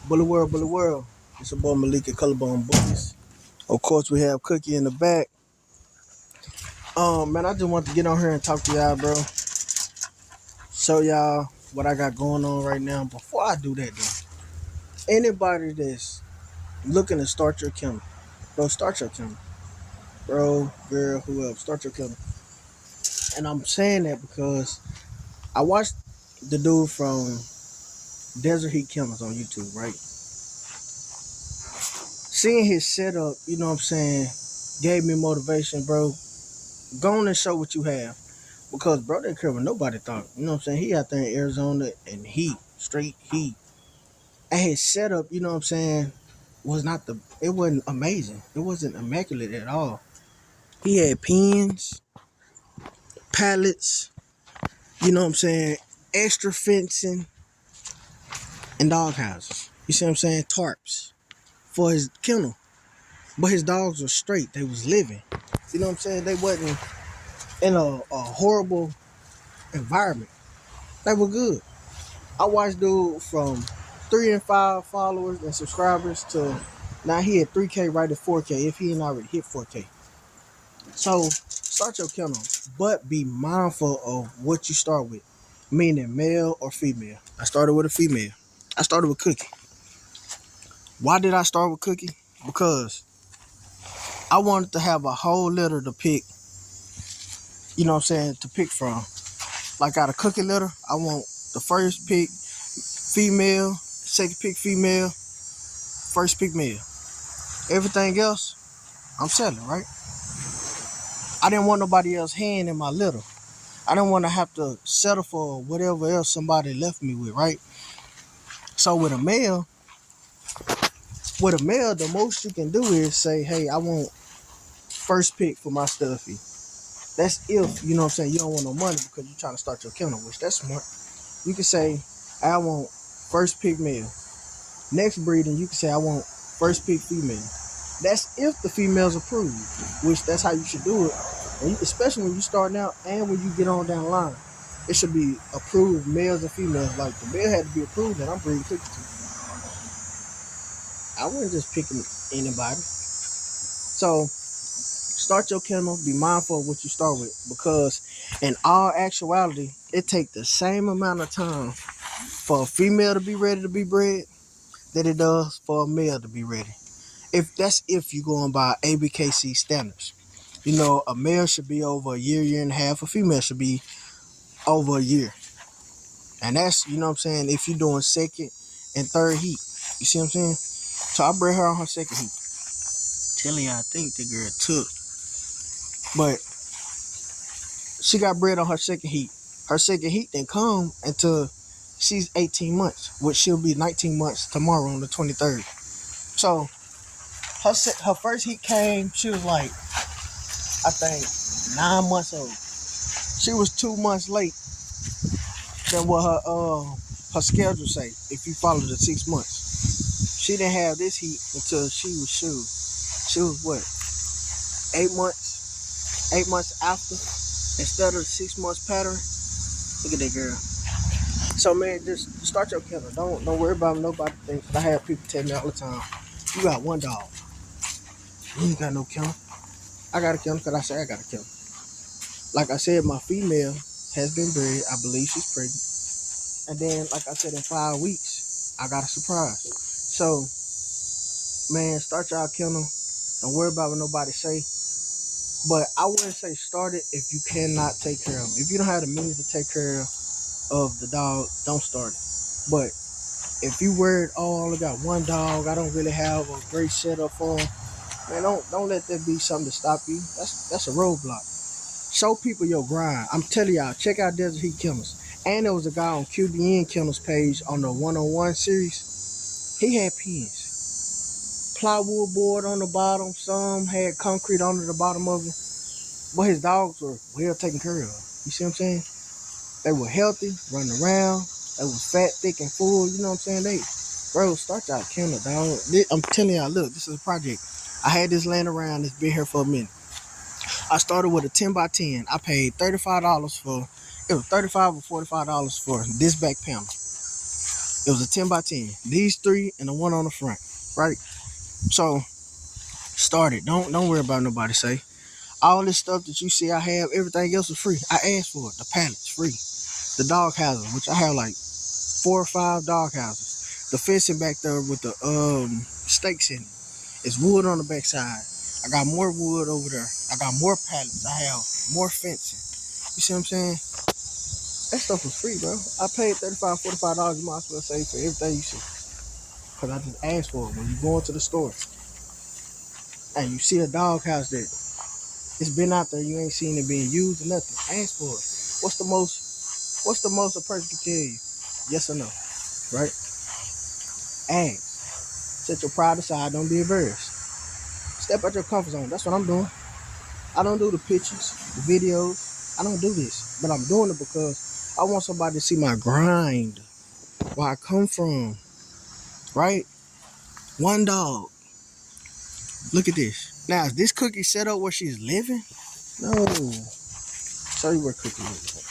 Bully World, Bully World. It's your boy Malika Colorblind Bullies. Of course, we have Cookie in the back. Man, I just want to get on here and talk to y'all, bro. Show y'all what I got going on right now. Before I do that, though, anybody that's looking to start your kennel, bro, start your kennel. Bro, girl, whoever, start your kennel. And I'm saying that because I watched the dude from Desert Heat Kennels on YouTube, right? Seeing his setup, you know what I'm saying, gave me motivation, bro. Go on and show what you have. Because bro, that curve nobody thought. You know what I'm saying? He out there in Arizona and heat, straight heat. And his setup, you know what I'm saying, it wasn't amazing. It wasn't immaculate at all. He had pins, pallets, you know what I'm saying, extra fencing, and dog houses. You see what I'm saying? Tarps for his kennel. But his dogs were straight. They was living. You know what I'm saying? They wasn't in a horrible environment. They were good. I watched dude from 3 and 5 followers and subscribers to now he at 3K right at 4K if he ain't already hit 4K. So start your kennel, but be mindful of what you start with, meaning male or female. I started with a female. I started with Cookie. Why did I start with Cookie? Because I wanted to have a whole litter to pick, you know what I'm saying, to pick from. Like out of Cookie litter, I want the first pick female, second pick female, first pick male. Everything else, I'm selling, right? I didn't want nobody else hand in my litter. I didn't want to have to settle for whatever else somebody left me with, right? So with a male, the most you can do is say, hey, I want first pick for my stuffy. That's if, you know what I'm saying, you don't want no money because you're trying to start your kennel, which that's smart. You can say, I want first pick male. Next breeding, you can say, I want first pick female. That's if the female's approved, which that's how you should do it. Especially when you're starting out and when you get on down the line. It should be approved males and females. Like the male had to be approved and I'm breeding cookies to. I wasn't just picking anybody. So start your kennel, be mindful of what you start with because in all actuality, it takes the same amount of time for a female to be ready to be bred that it does for a male to be ready. If you're going by ABKC standards. You know, a male should be over a year and a half. A female should be over a year. And that's, you know what I'm saying, if you're doing second and third heat. You see what I'm saying? So I bred her on her second heat. Telling you, I think the girl took. But she got bred on her second heat. Her second heat didn't come until she's 18 months, which she'll be 19 months tomorrow on the 23rd. So her first heat came, she was like, I think, 9 months old. She was 2 months late than what her schedule say. If you follow the 6 months, she didn't have this heat until she was shoot. She was what 8 months, 8 months after instead of 6 months pattern. Look at that girl. So man, just start your kennel. Don't worry about nobody thinks. I have people tell me all the time, you got one dog, you ain't got no kennel. I got a kennel because I say I got a kennel. Like I said, my female has been bred. I believe she's pregnant. And then, like I said, in 5 weeks, I got a surprise. So, man, start y'all kennel. Don't worry about what nobody say. But I wouldn't say start it if you cannot take care of them. If you don't have the means to take care of the dog, don't start it. But if you worried, oh, I only got one dog, I don't really have a great setup for him, man, don't let that be something to stop you. That's a roadblock. Show people your grind. I'm telling y'all, check out Desert Heat Kennels. And there was a guy on QBN Kennels page on the one-on-one series. He had pins. Plywood board on the bottom. Some had concrete under the bottom of it. But his dogs were well taken care of. You see what I'm saying? They were healthy, running around. They was fat, thick, and full. You know what I'm saying? Bro, start y'all kennel, dog. I'm telling y'all, look, this is a project. I had this laying around. It's been here for a minute. I started with a 10 by 10. I paid $35 for, it was $35 or $45 for this back panel. It was a 10 by 10. These three and the one on the front, right? So started. Don't worry about nobody say. All this stuff that you see I have, everything else is free. I asked for it. The pallets, free. The dog houses, which I have like 4 or 5 dog houses. The fencing back there with the stakes in it. It's wood on the back side. I got more wood over there. I got more pallets. I have more fencing. You see what I'm saying? That stuff was free, bro. I paid $35, $45. You might as well save for everything you see. Because I just asked for it. When you go into the store and you see a dog house that it's been out there, you ain't seen it being used or nothing, ask for it. What's the most a person can tell you? Yes or no, right? Ask. Set your pride aside. Don't be embarrassed. Step out your comfort zone. That's what I'm doing. I don't do the pictures, the videos. I don't do this. But I'm doing it because I want somebody to see my grind, where I come from, right? One dog. Look at this. Now, is this Cookie set up where she's living? No. Show you where Cookie is.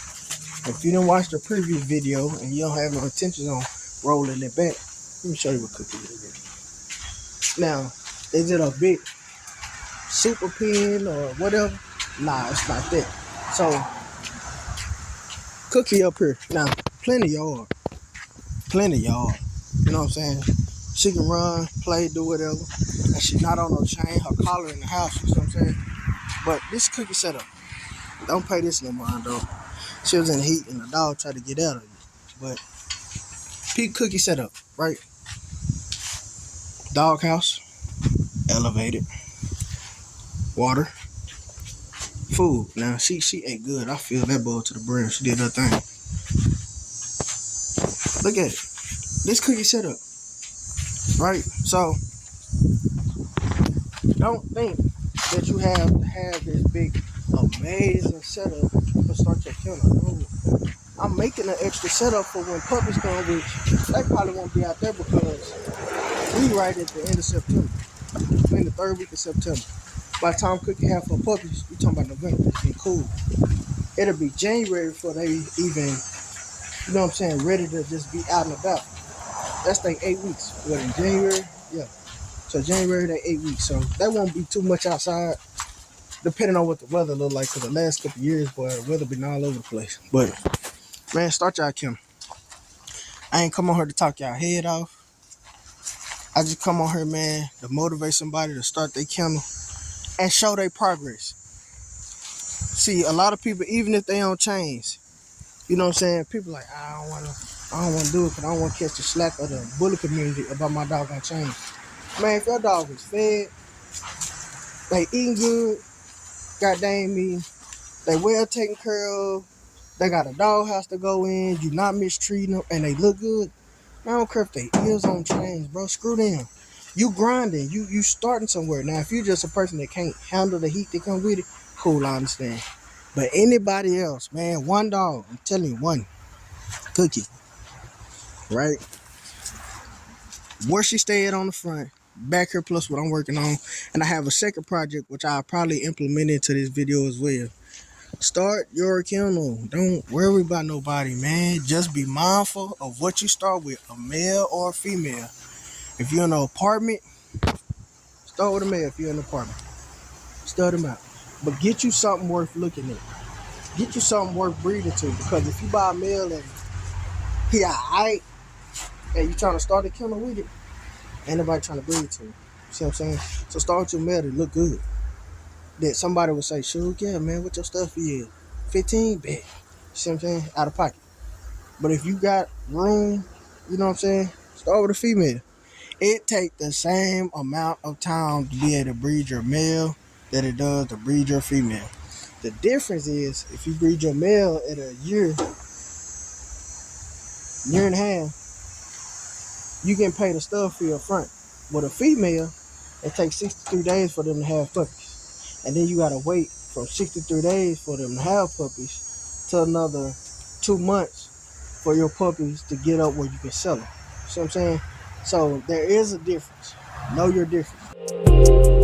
If you didn't watch the previous video and you don't have no intentions on rolling it back, let me show you what Cookie is. Now, is it a big super pen or whatever? Nah, it's not that. So, Cookie up here. Now, plenty yard. Plenty yard. You know what I'm saying? She can run, play, do whatever. And she's not on no chain. Her collar in the house, you know what I'm saying? But this Cookie setup. Don't pay this no mind though. She was in the heat and the dog tried to get out of it. But peak Cookie setup, right? Dog house, elevated, water, food. Now she ate good. I feel that boy to the brim. She did her thing. Look at it. This Cookie setup, right? So don't think that you have to have this big, amazing setup to start your kennel. No. I'm making an extra setup for when puppies come, which they probably won't be out there because we right at the end of September. We're in the 3rd week of September. By the time Cookie have her puppies, we talking about November. It's be cool. It'll be January before they even, you know what I'm saying, ready to just be out and about. That's like 8 weeks. What, in January? Yeah. So January, they 8 weeks. So that won't be too much outside, depending on what the weather look like. Cause the last couple of years, boy, the weather been all over the place. But man, start y'all kennel. I ain't come on here to talk y'all head off. I just come on here, man, to motivate somebody to start their kennel and show their progress. See, a lot of people, even if they on chains, you know what I'm saying, people like, I don't wanna do it because I don't want to catch the slack of the bully community about my dog on chains. Man, if your dog is fed, they eating good, goddamn me, they well taken care of, they got a dog house to go in, you not mistreating them, and they look good, I don't care if they ears on chains, bro. Screw them. You grinding. You starting somewhere. Now, if you're just a person that can't handle the heat that come with it, cool, I understand. But anybody else, man, one dog, I'm telling you, one Cookie, right? Where she stayed on the front, back here plus what I'm working on. And I have a second project, which I'll probably implement into this video as well. Start your kennel. Don't worry about nobody, man. Just be mindful of what you start with, a male or a female. If you're in an apartment, start with a male. If you're in an apartment, stud them out. But get you something worth looking at. Get you something worth breeding to. Because if you buy a male and he alright, and you trying to start a kennel with it, ain't nobody trying to breed to him. See what I'm saying? So start with your male that look good. That somebody would say, sure, yeah, man, what your stuff is? 15? Bet. See what I'm saying? Out of pocket. But if you got room, you know what I'm saying? Start with a female. It takes the same amount of time to be able to breed your male that it does to breed your female. The difference is if you breed your male at a year and a half, you can pay the stuff for your front. With a female, it takes 63 days for them to have puppies. And then you gotta wait from 63 days for them to have puppies to another 2 months for your puppies to get up where you can sell them. See what I'm saying? So there is a difference. Know your difference.